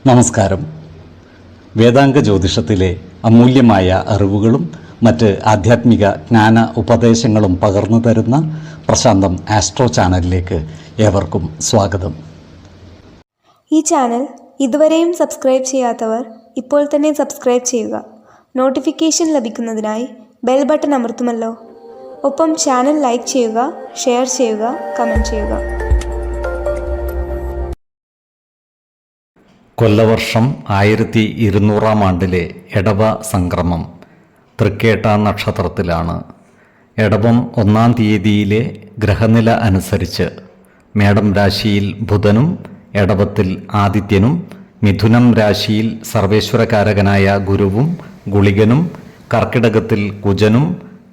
നമസ്കാരം. വേദാംഗ ജ്യോതിഷത്തിലെ അമൂല്യമായ അറിവുകളും മറ്റ് ആധ്യാത്മിക ജ്ഞാന ഉപദേശങ്ങളും പകർന്നു തരുന്ന പ്രശാന്തം ആസ്ട്രോ ചാനലിലേക്ക് ഏവർക്കും സ്വാഗതം. ഈ ചാനൽ ഇതുവരെയും സബ്സ്ക്രൈബ് ചെയ്യാത്തവർ ഇപ്പോൾ തന്നെ സബ്സ്ക്രൈബ് ചെയ്യുക. നോട്ടിഫിക്കേഷൻ ലഭിക്കുന്നതിനായി ബെൽ ബട്ടൺ അമർത്തുമല്ലോ. ഒപ്പം ചാനൽ ലൈക്ക് ചെയ്യുക, ഷെയർ ചെയ്യുക, കമൻറ്റ് ചെയ്യുക. കൊല്ലവർഷം 1200 ആണ്ടിലെ എടവ സംക്രമം തൃക്കേട്ട നക്ഷത്രത്തിലാണ്. എടവം 1-ാം തീയതിയിലെ ഗ്രഹനില അനുസരിച്ച് മേടം രാശിയിൽ ബുധനും എടവത്തിൽ ആദിത്യനും, മിഥുനം രാശിയിൽ സർവേശ്വരകാരകനായ ഗുരുവും ഗുളികനും, കർക്കിടകത്തിൽ കുജനും,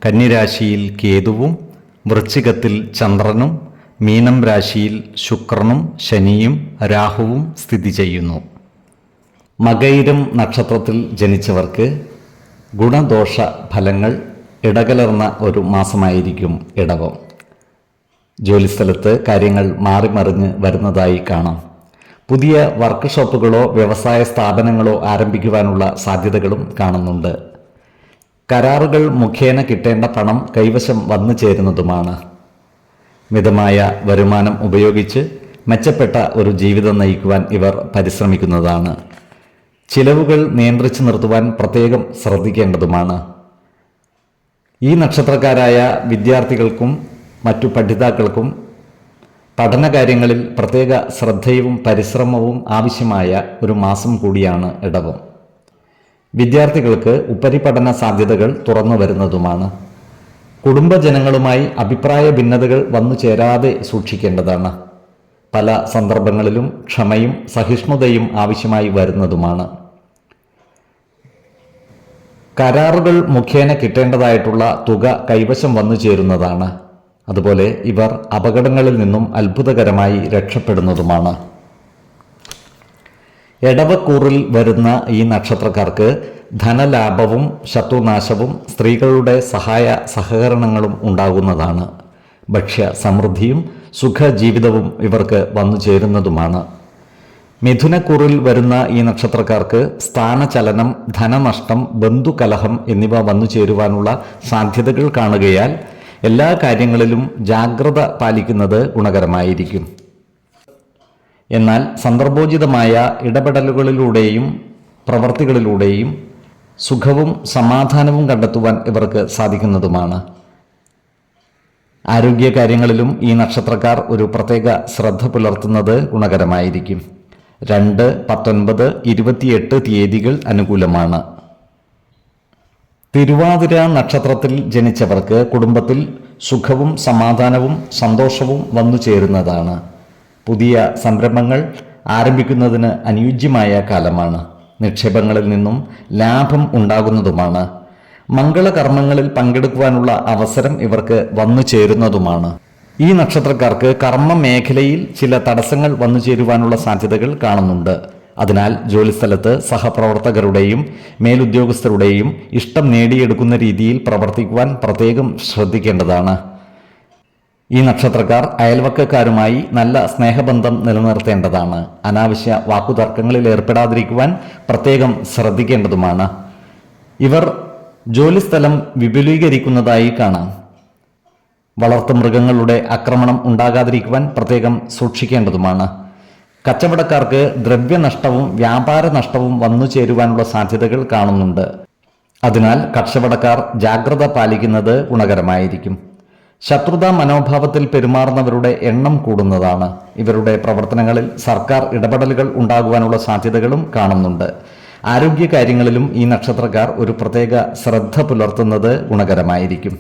കന്നിരാശിയിൽ കേതുവും, വൃശ്ചികത്തിൽ ചന്ദ്രനും, മീനം രാശിയിൽ ശുക്രനും ശനിയും രാഹുവും സ്ഥിതി ചെയ്യുന്നു. മകയിരം നക്ഷത്രത്തിൽ ജനിച്ചവർക്ക് ഗുണദോഷ ഫലങ്ങൾ ഇടകലർന്ന ഒരു മാസമായിരിക്കും ഇടവം. ജോലിസ്ഥലത്ത് കാര്യങ്ങൾ മാറിമറിഞ്ഞ് വരുന്നതായി കാണാം. പുതിയ വർക്ക് ഷോപ്പുകളോ വ്യവസായ സ്ഥാപനങ്ങളോ ആരംഭിക്കുവാനുള്ള സാധ്യതകളും കാണുന്നുണ്ട്. കരാറുകൾ മുഖേന കിട്ടേണ്ട പണം കൈവശം വന്നു ചേരുന്നതുമാണ്. മിതമായ വരുമാനം ഉപയോഗിച്ച് മെച്ചപ്പെട്ട ഒരു ജീവിതം നയിക്കുവാൻ ഇവർ പരിശ്രമിക്കുന്നതാണ്. ചിലവുകൾ നിയന്ത്രിച്ചു നിർത്തുവാൻ പ്രത്യേകം ശ്രദ്ധിക്കേണ്ടതുമാണ്. ഈ നക്ഷത്രക്കാരായ വിദ്യാർത്ഥികൾക്കും മറ്റു പഠിതാക്കൾക്കും പഠനകാര്യങ്ങളിൽ പ്രത്യേക ശ്രദ്ധയും പരിശ്രമവും ആവശ്യമായ ഒരു മാസം കൂടിയാണ് ഇടവം. വിദ്യാർത്ഥികൾക്ക് ഉപരിപഠന സാധ്യതകൾ തുറന്നു വരുന്നതുമാണ്. കുടുംബജനങ്ങളുമായി അഭിപ്രായ ഭിന്നതകൾ വന്നു ചേരാതെ സൂക്ഷിക്കേണ്ടതാണ്. പല സന്ദർഭങ്ങളിലും ക്ഷമയും സഹിഷ്ണുതയും ആവശ്യമായി വരുന്നതുമാണ്. കരാറുകൾ മുഖേന കിട്ടേണ്ടതായിട്ടുള്ള തുക കൈവശം വന്നു ചേരുന്നതാണ്. അതുപോലെ ഇവർ അപകടങ്ങളിൽ നിന്നും അത്ഭുതകരമായി രക്ഷപ്പെടുന്നതുമാണ്. എടവക്കൂറിൽ വരുന്ന ഈ നക്ഷത്രക്കാർക്ക് ധനലാഭവും ശത്രുനാശവും സ്ത്രീകളുടെ സഹായ സഹകരണങ്ങളും ഉണ്ടാകുന്നതാണ്. ഭക്ഷ്യ സമൃദ്ധിയും സുഖജീവിതവും ഇവർക്ക് വന്നു ചേരുന്നതുമാണ്. മിഥുനക്കൂറിൽ വരുന്ന ഈ നക്ഷത്രക്കാർക്ക് സ്ഥാനചലനം, ധനനഷ്ടം, ബന്ധുകലഹം എന്നിവ വന്നു ചേരുവാനുള്ള സാധ്യതകൾ കാണുകയാൽ എല്ലാ കാര്യങ്ങളിലും ജാഗ്രത പാലിക്കുന്നത് ഗുണകരമായിരിക്കും. എന്നാൽ സന്ദർഭോചിതമായ ഇടപെടലുകളിലൂടെയും പ്രവർത്തികളിലൂടെയും സുഖവും സമാധാനവും കണ്ടെത്തുവാൻ ഇവർക്ക് സാധിക്കുന്നതുമാണ്. ആരോഗ്യകാര്യങ്ങളിലും ഈ നക്ഷത്രക്കാർ ഒരു പ്രത്യേക ശ്രദ്ധ പുലർത്തുന്നത് ഗുണകരമായിരിക്കും. 2, 19, 28 തീയതികൾ അനുകൂലമാണ്. തിരുവാതിര നക്ഷത്രത്തിൽ ജനിച്ചവർക്ക് കുടുംബത്തിൽ സുഖവും സമാധാനവും സന്തോഷവും വന്നു ചേരുന്നതാണ്. പുതിയ സംരംഭങ്ങൾ ആരംഭിക്കുന്നതിന് അനുയോജ്യമായ കാലമാണ്. നിക്ഷേപങ്ങളിൽ നിന്നും ലാഭം ഉണ്ടാകുന്നതുമാണ്. മംഗളകർമ്മങ്ങളിൽ പങ്കെടുക്കുവാനുള്ള അവസരം ഇവർക്ക് വന്നു ചേരുന്നതുമാണ്. ഈ നക്ഷത്രക്കാർക്ക് കർമ്മ മേഖലയിൽ ചില തടസ്സങ്ങൾ വന്നു ചേരുവാനുള്ള സാധ്യതകൾ കാണുന്നുണ്ട്. അതിനാൽ ജോലിസ്ഥലത്ത് സഹപ്രവർത്തകരുടെയും മേലുദ്യോഗസ്ഥരുടെയും ഇഷ്ടം നേടിയെടുക്കുന്ന രീതിയിൽ പ്രവർത്തിക്കുവാൻ പ്രത്യേകം ശ്രദ്ധിക്കേണ്ടതാണ്. ഈ നക്ഷത്രക്കാർ അയൽവക്കക്കാരുമായി നല്ല സ്നേഹബന്ധം നിലനിർത്തേണ്ടതാണ്. അനാവശ്യ വാക്കുതർക്കങ്ങളിൽ ഏർപ്പെടാതിരിക്കുവാൻ പ്രത്യേകം ശ്രദ്ധിക്കേണ്ടതുമാണ്. ഇവർ ജോലിസ്ഥലം വിപുലീകരിക്കുന്നതായി കാണാം. വളർത്തുമൃഗങ്ങളുടെ ആക്രമണം ഉണ്ടാകാതിരിക്കുവാൻ പ്രത്യേകം സൂക്ഷിക്കേണ്ടതുമാണ്. കച്ചവടക്കാർക്ക് ദ്രവ്യനഷ്ടവും വ്യാപാര നഷ്ടവും വന്നു ചേരുവാനുള്ള സാധ്യതകൾ കാണുന്നുണ്ട്. അതിനാൽ കച്ചവടക്കാർ ജാഗ്രത പാലിക്കുന്നത് ഗുണകരമായിരിക്കും. ശത്രുതാ മനോഭാവത്തിൽ പെരുമാറുന്നവരുടെ എണ്ണം കൂടുന്നതാണ്. ഇവരുടെ പ്രവർത്തനങ്ങളിൽ സർക്കാർ ഇടപെടലുകൾ ഉണ്ടാകുവാനുള്ള സാധ്യതകളും കാണുന്നുണ്ട്. ആരോഗ്യകാര്യങ്ങളിലും ഈ നക്ഷത്രക്കാർ ഒരു പ്രത്യേക ശ്രദ്ധ പുലർത്തുന്നത് ഗുണകരമായിരിക്കും.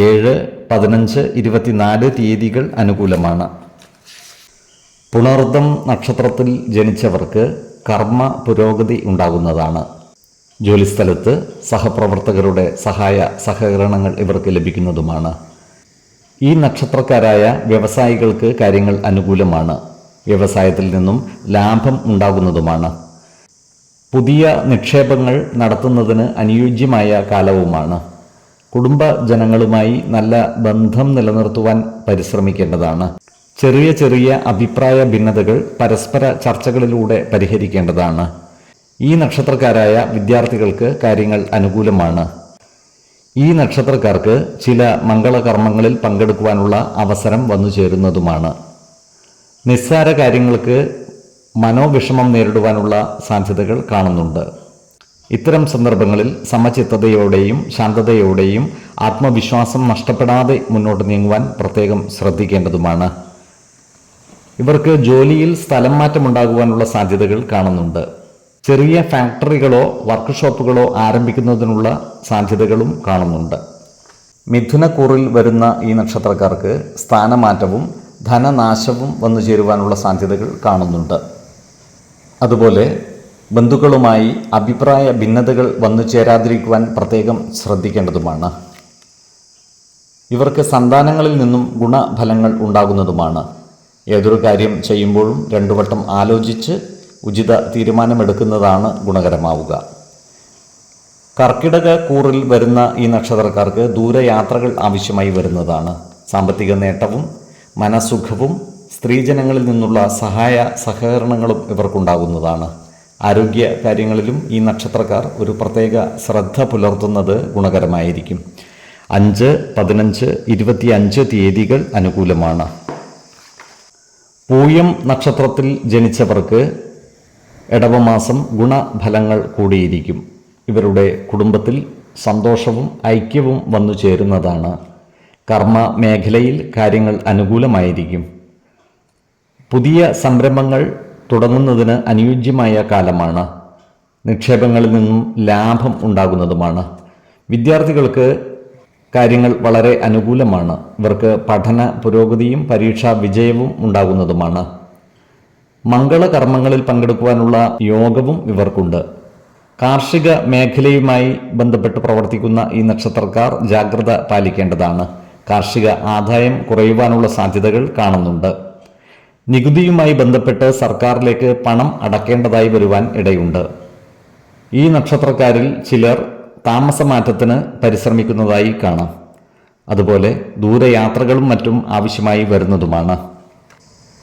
7, 15, 24 തീയതികൾ അനുകൂലമാണ്. പുണർദം നക്ഷത്രത്തിൽ ജനിച്ചവർക്ക് കർമ്മ പുരോഗതി ഉണ്ടാകുന്നതാണ്. ജോലിസ്ഥലത്ത് സഹപ്രവർത്തകരുടെ സഹായ സഹകരണങ്ങൾ ഇവർക്ക് ലഭിക്കുന്നതുമാണ്. ഈ നക്ഷത്രക്കാരായ വ്യവസായികൾക്ക് കാര്യങ്ങൾ അനുകൂലമാണ്. വ്യവസായത്തിൽ നിന്നും ലാഭം ഉണ്ടാകുന്നതുമാണ്. പുതിയ നിക്ഷേപങ്ങൾ നടത്തുന്നതിന് അനുയോജ്യമായ കാലവുമാണ്. കുടുംബജനങ്ങളുമായി നല്ല ബന്ധം നിലനിർത്തുവാൻ പരിശ്രമിക്കേണ്ടതാണ്. ചെറിയ ചെറിയ അഭിപ്രായ ഭിന്നതകൾ പരസ്പര ചർച്ചകളിലൂടെ പരിഹരിക്കേണ്ടതാണ്. ഈ നക്ഷത്രക്കാരായ വിദ്യാർത്ഥികൾക്ക് കാര്യങ്ങൾ അനുകൂലമാണ്. ഈ നക്ഷത്രക്കാർക്ക് ചില മംഗളകർമ്മങ്ങളിൽ പങ്കെടുക്കുവാനുള്ള അവസരം വന്നു ചേരുന്നതുമാണ്. നിസ്സാര കാര്യങ്ങൾക്ക് മനോവിഷമം നേരിടുവാനുള്ള സാധ്യതകൾ കാണുന്നുണ്ട്. ഇത്തരം സന്ദർഭങ്ങളിൽ സമചിത്തതയോടെയും ശാന്തതയോടെയും ആത്മവിശ്വാസം നഷ്ടപ്പെടാതെ മുന്നോട്ട് നീങ്ങുവാൻ പ്രത്യേകം ശ്രദ്ധിക്കേണ്ടതുമാണ്. ഇവർക്ക് ജോലിയിൽ സ്ഥലം മാറ്റമുണ്ടാകുവാനുള്ള സാധ്യതകൾ കാണുന്നുണ്ട്. ചെറിയ ഫാക്ടറികളോ വർക്ക്ഷോപ്പുകളോ ആരംഭിക്കുന്നതിനുള്ള സാധ്യതകളും കാണുന്നുണ്ട്. മിഥുനക്കൂറിൽ വരുന്ന ഈ നക്ഷത്രക്കാർക്ക് സ്ഥാനമാറ്റവും ധനനാശവും വന്നു ചേരുവാനുള്ള സാധ്യതകൾ കാണുന്നുണ്ട്. അതുപോലെ ബന്ധുക്കളുമായി അഭിപ്രായ ഭിന്നതകൾ വന്നു ചേരാതിരിക്കുവാൻ പ്രത്യേകം ശ്രദ്ധിക്കേണ്ടതുമാണ്. ഇവർക്ക് സന്താനങ്ങളിൽ നിന്നും ഗുണഫലങ്ങൾ ഉണ്ടാകുന്നതുമാണ്. ഏതൊരു കാര്യം ചെയ്യുമ്പോഴും 2 വട്ടം ആലോചിച്ച് ഉചിത തീരുമാനമെടുക്കുന്നതാണ് ഗുണകരമാവുക. കർക്കിടക കൂറിൽ വരുന്ന ഈ നക്ഷത്രക്കാർക്ക് ദൂരയാത്രകൾ ആവശ്യമായി വരുന്നതാണ്. സാമ്പത്തിക നേട്ടവും മനസുഖവും സ്ത്രീജനങ്ങളിൽ നിന്നുള്ള സഹായ സഹകരണങ്ങളും ഇവർക്കുണ്ടാകുന്നതാണ്. ആരോഗ്യ കാര്യങ്ങളിലും ഈ നക്ഷത്രക്കാർ ഒരു പ്രത്യേക ശ്രദ്ധ പുലർത്തുന്നത് ഗുണകരമായിരിക്കും. 5, 15, 25 തീയതികൾ അനുകൂലമാണ്. പൂയം നക്ഷത്രത്തിൽ ജനിച്ചവർക്ക് ഇടവമാസം ഗുണഫലങ്ങൾ കൂടിയിരിക്കും. ഇവരുടെ കുടുംബത്തിൽ സന്തോഷവും ഐക്യവും വന്നു ചേരുന്നതാണ്. കർമ്മ മേഖലയിൽ കാര്യങ്ങൾ അനുകൂലമായിരിക്കും. പുതിയ സംരംഭങ്ങൾ തുടങ്ങുന്നതിന് അനുയോജ്യമായ കാലമാണ്. നിക്ഷേപങ്ങളിൽ നിന്നും ലാഭം ഉണ്ടാകുന്നതുമാണ്. വിദ്യാർത്ഥികൾക്ക് കാര്യങ്ങൾ വളരെ അനുകൂലമാണ്. ഇവർക്ക് പഠന പുരോഗതിയും പരീക്ഷാ വിജയവും ഉണ്ടാകുന്നതുമാണ്. മംഗളകർമ്മങ്ങളിൽ പങ്കെടുക്കുവാനുള്ള യോഗവും ഇവർക്കുണ്ട്. കാർഷിക മേഖലയുമായി ബന്ധപ്പെട്ട് പ്രവർത്തിക്കുന്ന ഈ നക്ഷത്രക്കാർ ജാഗ്രത പാലിക്കേണ്ടതാണ്. കാർഷിക ആദായം കുറയുവാനുള്ള സാധ്യതകൾ കാണുന്നുണ്ട്. നികുതിയുമായി ബന്ധപ്പെട്ട് സർക്കാരിലേക്ക് പണം അടക്കേണ്ടതായി വരുവാൻ ഇടയുണ്ട്. ഈ നക്ഷത്രക്കാരിൽ ചിലർ താമസമാറ്റത്തിന് പരിശ്രമിക്കുന്നതായി കാണാം. അതുപോലെ ദൂരയാത്രകളും മറ്റും ആവശ്യമായി വരുന്നതുമാണ്.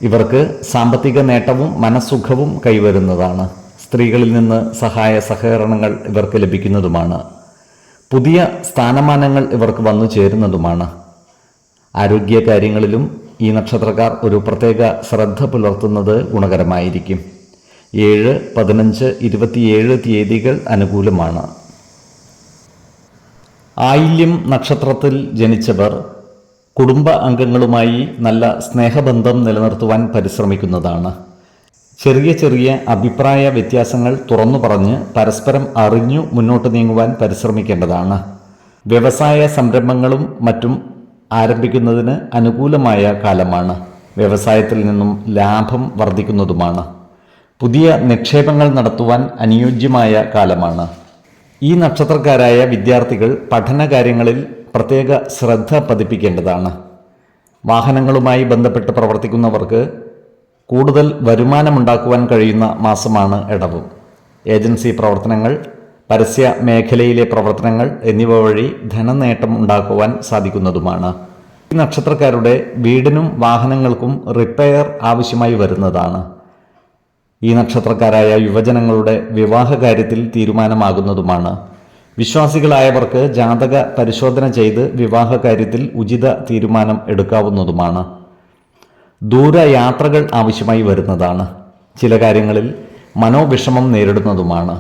ഇവർക്ക് സാമ്പത്തിക നേട്ടവും മനസുഖവും കൈവരുന്നതാണ്. സ്ത്രീകളിൽ നിന്ന് സഹായ സഹകരണങ്ങൾ ഇവർക്ക് ലഭിക്കുന്നതുമാണ്. പുതിയ സ്ഥാനമാനങ്ങൾ ഇവർക്ക് വന്നു ചേരുന്നതുമാണ്. ആരോഗ്യ കാര്യങ്ങളിലും ഈ നക്ഷത്രക്കാർ ഒരു പ്രത്യേക ശ്രദ്ധ പുലർത്തുന്നത് ഗുണകരമായിരിക്കും. 7, 15, 27 തീയതികൾ അനുകൂലമാണ്. ആയില്യം നക്ഷത്രത്തിൽ ജനിച്ചവർ കുടുംബ അംഗങ്ങളുമായി നല്ല സ്നേഹബന്ധം നിലനിർത്തുവാൻ പരിശ്രമിക്കുന്നതാണ്. ചെറിയ ചെറിയ അഭിപ്രായ വ്യത്യാസങ്ങൾ തുറന്നു പറഞ്ഞ് പരസ്പരം അറിഞ്ഞു മുന്നോട്ട് നീങ്ങുവാൻ പരിശ്രമിക്കേണ്ടതാണ്. വ്യവസായ സംരംഭങ്ങളും മറ്റും ആരംഭിക്കുന്നതിന് അനുകൂലമായ കാലമാണ്. വ്യവസായത്തിൽ നിന്നും ലാഭം വർദ്ധിക്കുന്നതുമാണ്. പുതിയ നിക്ഷേപങ്ങൾ നടത്തുവാൻ അനുയോജ്യമായ കാലമാണ്. ഈ നക്ഷത്രക്കാരായ വിദ്യാർത്ഥികൾ പഠനകാര്യങ്ങളിൽ പ്രത്യേക ശ്രദ്ധ പതിപ്പിക്കേണ്ടതാണ്. വാഹനങ്ങളുമായി ബന്ധപ്പെട്ട് പ്രവർത്തിക്കുന്നവർക്ക് കൂടുതൽ വരുമാനമുണ്ടാക്കുവാൻ കഴിയുന്ന മാസമാണ് ഇടവം. ഏജൻസി പ്രവർത്തനങ്ങൾ, പരസ്യ മേഖലയിലെ പ്രവർത്തനങ്ങൾ എന്നിവ വഴി ധനനേട്ടം ഉണ്ടാക്കുവാൻ സാധിക്കുന്നതുമാണ്. ഈ നക്ഷത്രക്കാരുടെ വീടിനും വാഹനങ്ങൾക്കും റിപ്പയർ ആവശ്യമായി വരുന്നതാണ്. ഈ നക്ഷത്രക്കാരായ യുവജനങ്ങളുടെ വിവാഹ കാര്യത്തിൽ തീരുമാനമാകുന്നതുമാണ്. വിശ്വാസികളായവർക്ക് ജാതക പരിശോധന ചെയ്ത് വിവാഹ കാര്യത്തിൽ ഉചിത തീരുമാനം എടുക്കാവുന്നതുമാണ്. ദൂരയാത്രകൾ ആവശ്യമായി വരുന്നതാണ്. ചില കാര്യങ്ങളിൽ മനോവിഷമം നേരിടുന്നതുമാണ്.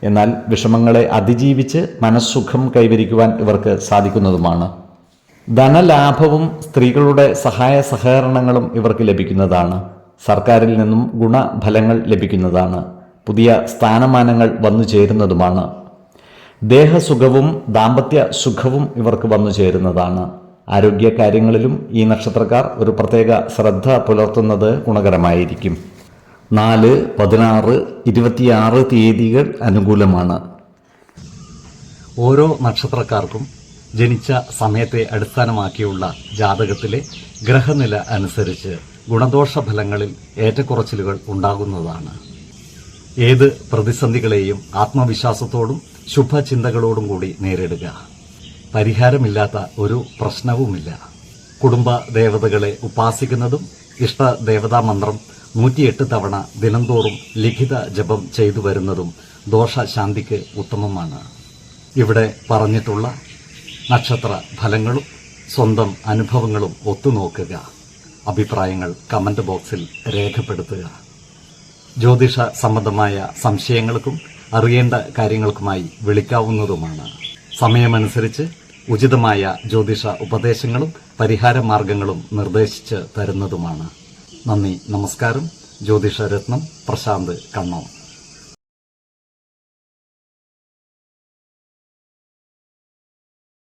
എന്നാൽ വിഷമങ്ങളെ അതിജീവിച്ച് മനസ്സുഖം കൈവരിക്കുവാൻ ഇവർക്ക് സാധിക്കുന്നതുമാണ്. ധനലാഭവും സ്ത്രീകളുടെ സഹായ സഹകരണങ്ങളും ഇവർക്ക് ലഭിക്കുന്നതാണ്. സർക്കാരിൽ നിന്നും ഗുണഫലങ്ങൾ ലഭിക്കുന്നതാണ്. പുതിയ സ്ഥാനമാനങ്ങൾ വന്നു ചേരുന്നതുമാണ്. ദേഹസുഖവും ദാമ്പത്യ സുഖവും ഇവർക്ക് വന്നു ചേരുന്നതാണ്. ആരോഗ്യ കാര്യങ്ങളിലും ഈ നക്ഷത്രക്കാർ ഒരു പ്രത്യേക ശ്രദ്ധ പുലർത്തുന്നത് ഗുണകരമായിരിക്കും. 4, 16, 26 തീയതികൾ അനുകൂലമാണ്. ഓരോ നക്ഷത്രക്കാർക്കും ജനിച്ച സമയത്തെ അടിസ്ഥാനമാക്കിയുള്ള ജാതകത്തിലെ ഗ്രഹനില അനുസരിച്ച് ഗുണദോഷ ഫലങ്ങളിൽ ഏറ്റക്കുറച്ചിലുകൾ ഉണ്ടാകുന്നതാണ്. ഏത് പ്രതിസന്ധികളെയും ആത്മവിശ്വാസത്തോടും ശുഭചിന്തകളോടും കൂടി നേരിടുക. പരിഹാരമില്ലാത്ത ഒരു പ്രശ്നവുമില്ല. കുടുംബ ദേവതകളെ ഉപാസിക്കുന്നതും ഇഷ്ട ദേവതാ മന്ത്രം 108 തവണ ദിനംതോറും ലിഖിത ജപം ചെയ്തു വരുന്നതും ദോഷശാന്തിക്ക് ഉത്തമമാണ്. ഇവിടെ പറഞ്ഞിട്ടുള്ള നക്ഷത്ര ഫലങ്ങളും സ്വന്തം അനുഭവങ്ങളും ഒത്തുനോക്കുക. അഭിപ്രായങ്ങൾ കമന്റ് ബോക്സിൽ രേഖപ്പെടുത്തുക. ജ്യോതിഷ സംബന്ധമായ സംശയങ്ങൾക്കും അറിയേണ്ട കാര്യങ്ങൾക്കുമായി വിളിക്കാവുന്നതുമാണ്. സമയമനുസരിച്ച് ഉചിതമായ ജ്യോതിഷ ഉപദേശങ്ങളും പരിഹാര മാർഗങ്ങളും നിർദ്ദേശിച്ച് തരുന്നതുമാണ്. നന്ദി, നമസ്കാരം. ജ്യോതിഷ രത്നം പ്രശാന്ത് കണ്ണോം.